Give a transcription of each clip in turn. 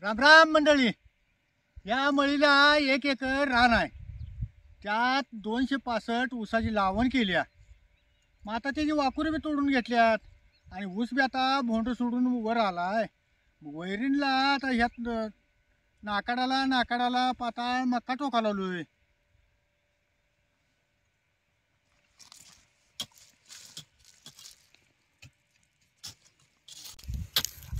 राम राम मंडळी. या मळीला 1 एकर रान आहे. त्यात 265 ऊसाची लावण केली आहे. मग आता त्याची वाकुरे बी तोडून घेतल्यात आणि ऊस बी आता भोंड सोडून वर आलाय. वैरीणला आता ह्यात नाकाडाला पाताळ मक्का टोका लावलोय.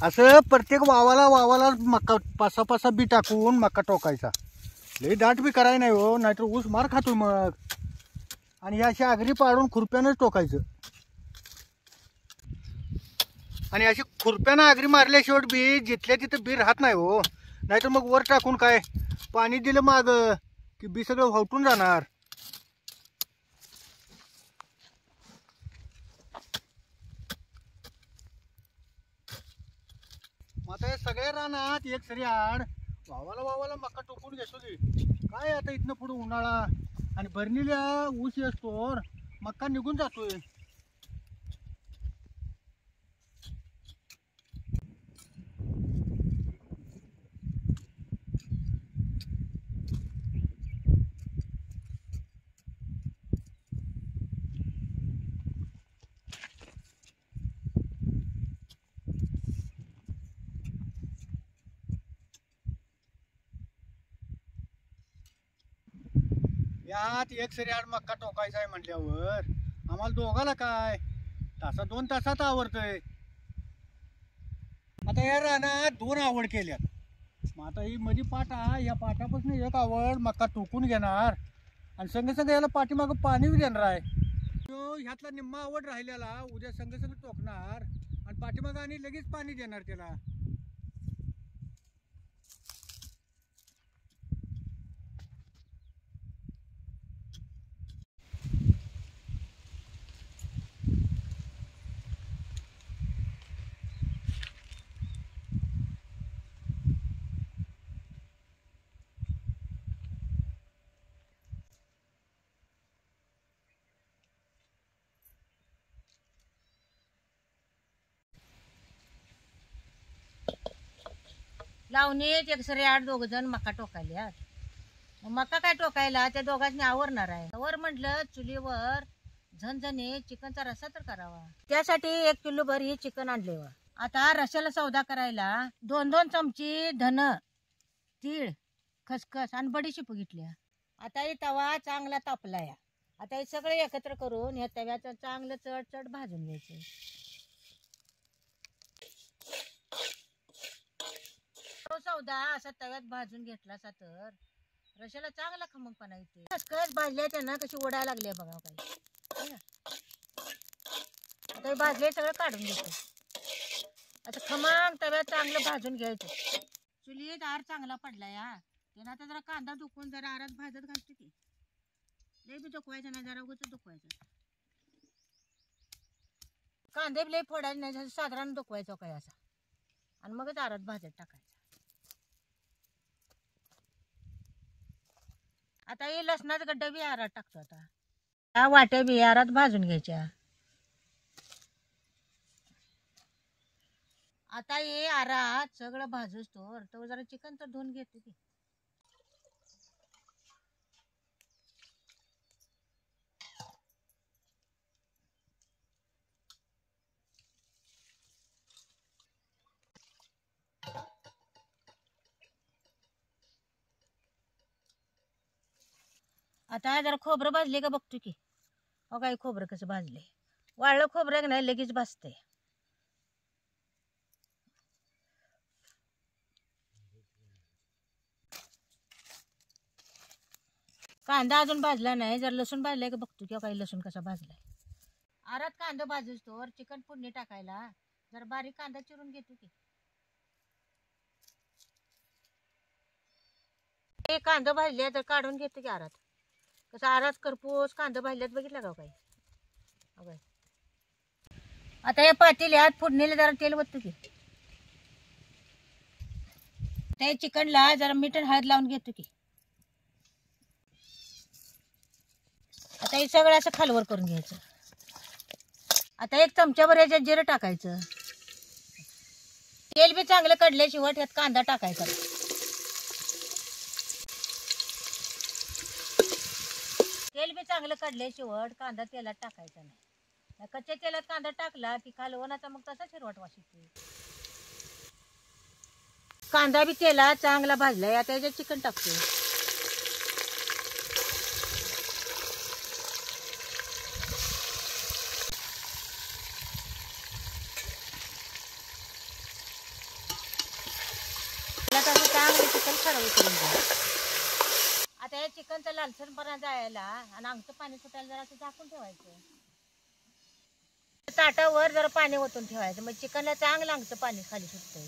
असं प्रत्येक वावाला मक्का पासा बी टाकून मक्का टोकायचा. लई दाट बी करायला नाही हो, नाहीतर ऊस मार खातो मग. आणि अशी आगरी पाडून खुरप्यानंच टोकायचं. आणि अशी खुरप्यानं आगरी मारल्याशिवाय बी जिथल्या तिथं बी राहत नाही हो. नाहीतर मग वर टाकून काय पाणी दिलं माग की बी सगळं व्हावटून जाणार. आता हे सगळ्या रानात एक सरी आड वावाला मक्का टोकून घेतो की काय. आता इथनं पुढे उन्हाळा आणि भरणीला ऊस येतोर मक्का निघून जातोय. यात एक सरी आड मक्का टोकायचा आहे म्हटल्यावर आम्हाला दोघाला काय तासा 2 तासात आवडतंय. आता या रानात 2 आवड केल्यात. मग आता ही मधी पाटा, या पाटापासून एक आवड मक्का टोकून घेणार आणि संग याला पाठीमागं पाणी बी देणार आहे. तो ह्यातला निम्मा आवड राहिलेला उद्या संग टोकणार आणि पाठीमागं आणि लगेच पाणी देणार त्याला. लावणीत एक सरी 8 जण मका टोकायला. मका काय टोकायला त्या दोघांनी आवरणार आहे. वर म्हटलं चुलीवर झणझणी चिकनचा रस्सा तर करावा. त्यासाठी 1 किलो भर ही चिकन आणले. आता रश्याला सौदा करायला 2-2 चमची धन, तीळ, खसखस आणि बडीशेप घेतल्या. आता हे तवा चांगला तापलाय. आता हे सगळे एकत्र करून या तव्याचं चांगलं चढ भाजून घ्यायचं. सौदा असा तव्यात भाजून घेतला तर रश्याला चांगला खमंगपणा येते. खसखस भाजल्या त्यांना कशी ओढायला लागली बघा काही. आता भाजले सगळं काढून घेतो. आता खमंग तव्यात चांगलं भाजून घ्यायचं. चुलीत आर चांगला पडला या त्यानं. आता जरा कांदा दुखून जरा आरात भाजत घालते की लई बी दुखवायचं नाही, जरा उगच दुखवायचं. कांदे बी लई फोडायचे नाही, साधारण दुखवायचं काय असा आणि मगच आरात भाजत टाकायचं. आता हे लसणाचा गड्डा बी आरात टाकतो. आता वाट्या बी आरात भाजून घ्यायच्या. आता हे आरात सगळं भाजूस तो जरा चिकन तर धुवून घेते की. आता जरा खोबरं भाजले का बघतो की. हो काय खोबरं कसं भाजले. वाळलं खोबरं नाही लगेच भाजते. कांदा अजून भाजला नाही, जर लसूण भाजलाय का बघतो की. काही लसूण कसा भाजलाय. आरात कांदा भाजूस तोवर चिकन फोडणी टाकायला जर बारीक कांदा चिरून घेतो की. हे कांदा भाजले तर काढून घेतो की आरात. कसं आरात करपूस कांदा भाजल्यात बघितलं का काही. आता या पातेल्यात फोडणीला जरा तेल वततो की. त्या चिकनला जरा मीठ आणि हळद लावून घेतो की. आता हे सगळं असं खालवर करून घ्यायचं. आता 1 चमच्याभर याच्यात जिरं टाकायचं. तेल बी चांगलं कडल्याशिवाय यात कांदा टाकायचा. तेल बी चांगलं कडल्याशिवाय कांदा तेलात टाकायचा नाही. कच्च्या तेलात कांदा टाकला की कालवणाचा मग तसाच हिरवट वास येतो. कांदा बी तेलात चांगला भाजलाय. आता याच्यात चिकन टाकतो. चांगलं चिकन खराब करून घ्या. आता या चिकनचा लालसरपणा जायला आणि अंगचं पाणी सुटायला जरा असं झाकून ठेवायचं. ताटावर जरा पाणी ओतून ठेवायचं. मग चिकनला चांगलं अंगचं पाणी खाली सुटतंय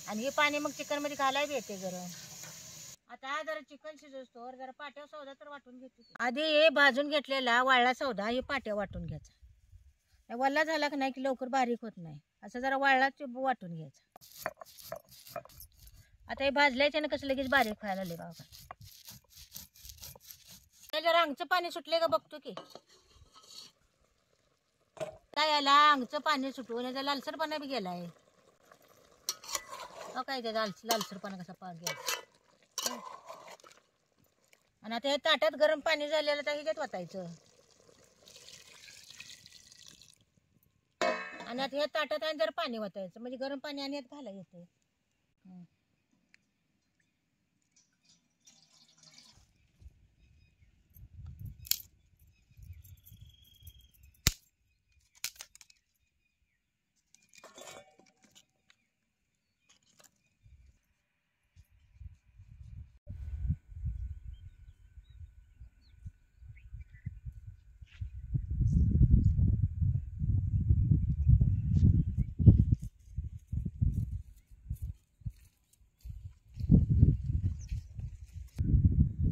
आणि हे पाणी मग चिकन मध्ये घालायला येते गरम. आता जरा चिकन शिजवतो जरा पाट्या सौदा तर वाटून घेतो. आधी हे भाजून घेतलेला वाळला सौदा हे पाट्या वाटून घ्यायचा. वल्ला झाला की नाही की लवकर बारीक होत नाही. असं जरा वाळला वाटून घ्यायचा. आता हे भाजल्याच्या ना कसं लगेच बारीक व्हायला लागले बाबा. जरा अंगचं पाणी सुटले का बघतो की काय याला अंगचं पाणी सुटून याचा लालसरपणा बी गेलाय. काय त्याचा लालसरपणा कसा गेला. आणि आता हे ताटात गरम पाणी झालेलं तर ह्याच्यात वाटायचं आणि आता ह्या ताटात आणि जर पाणी वाटायचं म्हणजे गरम पाणी आणि यात घाला येते.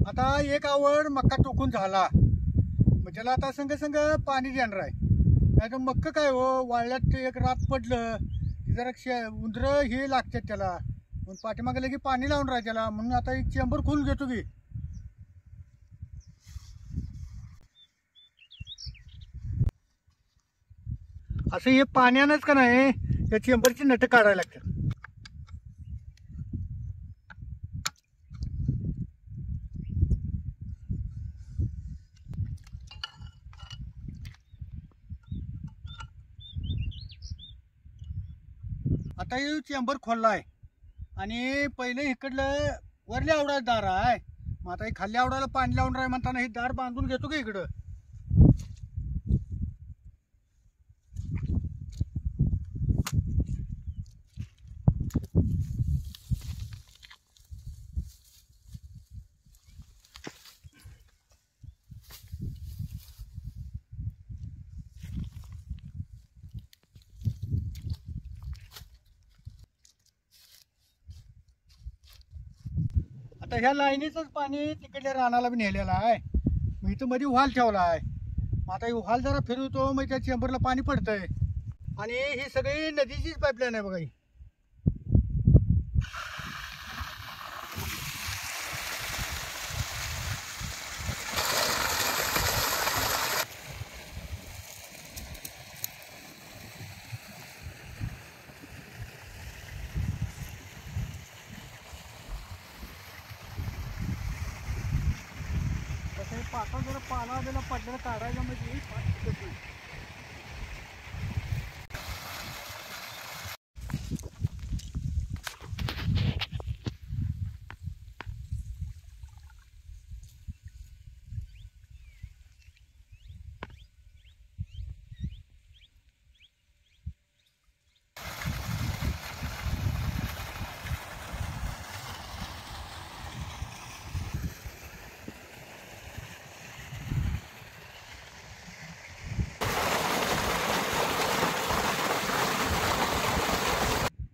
आता एक आवड मक्का टोकून झाला मग त्याला आता संग संग पाणी देणार आहे. नाही तर मक्का काय हो वाळल्यात एक रात पडलं की जरा उंदर हे लागतात त्याला. मग पाठीमागे लगे पाणी लावून राहा त्याला. म्हणून आता एक चेंबर खोलून घेतो की. असं हे पाण्यानंच का नाही या चेंबरची नट काढायला लागतात. आता हे चेंबर खोललाय आणि पहिले इकडलं वरल्या आवडाचं दार आहे. मग आता हे खाल्ल्या आवडाला पाणी लावून राह म्हणताना हे दार बांधून घेतो का इकडं. आता ह्या लाईनीचंच पाणी तिकडल्या रानाला बी नेलेलं आहे. मग इथं मध्ये उहाल ठेवला आहे. मग आता उहाल जरा फिरवतो मग त्या चेंबरला पाणी पडतंय. आणि ही सगळी नदीचीच पाईपलाईन आहे बघा ही. पाटा जरा पाला बिला पडलेला काढायला म्हणजे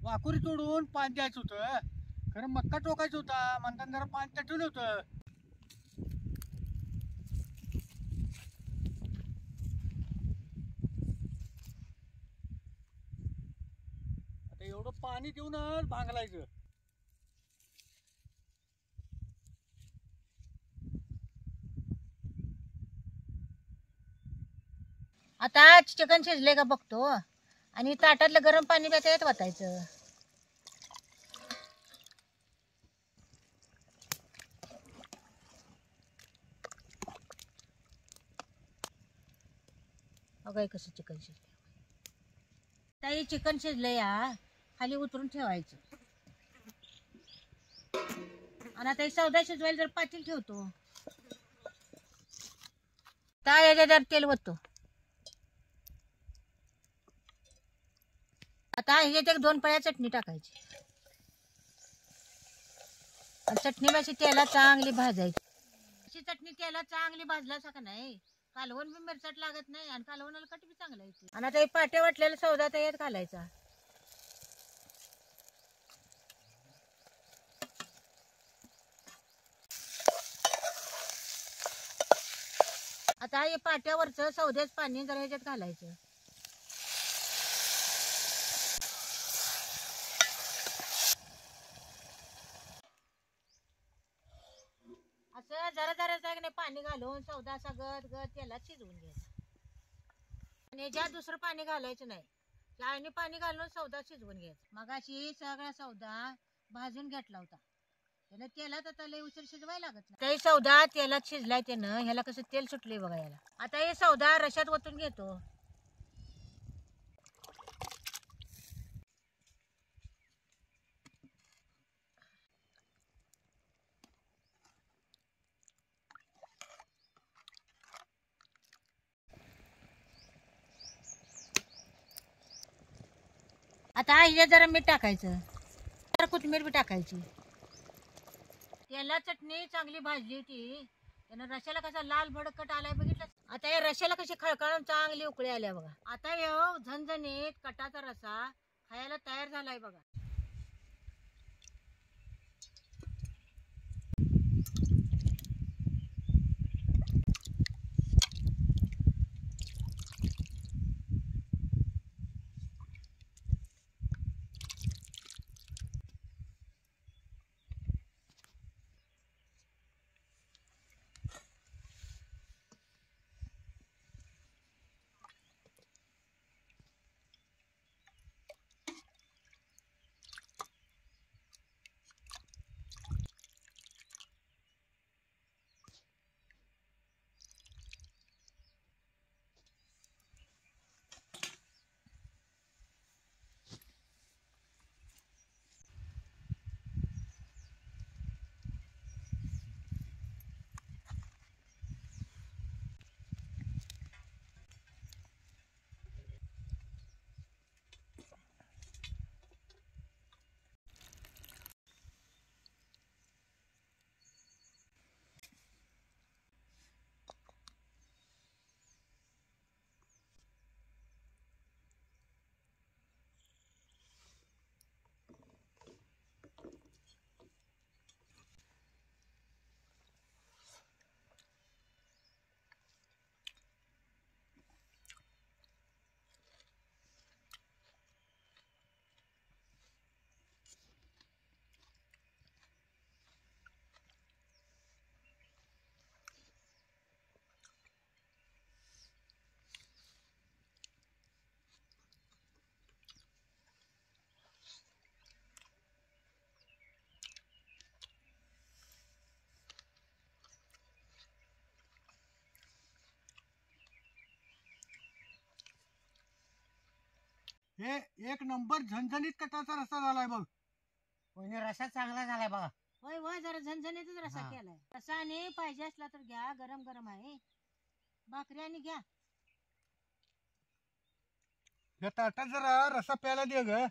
वाकुरी तोडून पाणी द्यायचं होतं. खरं मक्का टोकायचं होता म्हणताना जरा पाणी तटवलं होतं. आता एवढं पाणी देऊनच भांगलायचं. आता चिकन शिजले का बघतो आणि ताटातलं गरम पाणी बी त्यात वाटायचं. बघा कसं चिकन शिजलं. ताई चिकन शिजलं या खाली उतरून ठेवायचं. आणि आता हे सौदा शिजवायला जर पातील ठेवतो. त्या याच्यावर तेल ओततो. आता ह्याच्यात 2 पळ्या चटणी टाकायची. चटणी अशी तेलात चांगली भाजायची. अशी चटणी तेलात चांगली भाजला का नाही कालवण बी मिरचट लागत नाही आणि कालवणाला कट बी चांगला येते. आणि आता हे पाट्या वाटलेला सौदा त्यात घालायचा. आता हे पाट्यावरचं सौद्याच पाणी जरा ह्याच्यात घालायचं. असं जरा जरा पाणी घालून सौदा असा गद गद तेलात शिजवून घ्यायचा. आणि ज्या दुसरं पाणी घालायचं नाही. चाळणी पाणी घालून सौदा शिजवून घ्यायचा. मग अशी सगळा सौदा भाजून घेतला होता. त्यानं तेलात आता लय उशीर शिजवायला लागत नाही. ते सौदा तेलात शिजलाय त्यानं. ह्याला कसं तेल सुटलंय बघा याला. आता हे सौदा रश्यात ओतून घेतो. आता ह्याच्यात जरा मीठ टाकायचं. जरा कोथिंबीर बी टाकायची. तेला चटणी चांगली भाजली होती. त्यानं रश्याला कसा लाल भडकट आलाय बघितलं. आता या रश्याला कशी खळखळून चांगली उकळी आल्या बघा. आता ह्यो झणझणीत कटाचा रसा खायला तयार झालाय बघा. हे एक नंबर झणझणीत कटाचा रस्ता झालाय बघ. कोणी रसा चांगला झालाय बघा. होय होय जरा झणझणीतच रसा हा. केलाय. रसा आणि पाहिजे असला तर घ्या. गरम गरम आहे. भाकरी आणि घ्या. या ताटात जरा रसा प्यायला दे ग.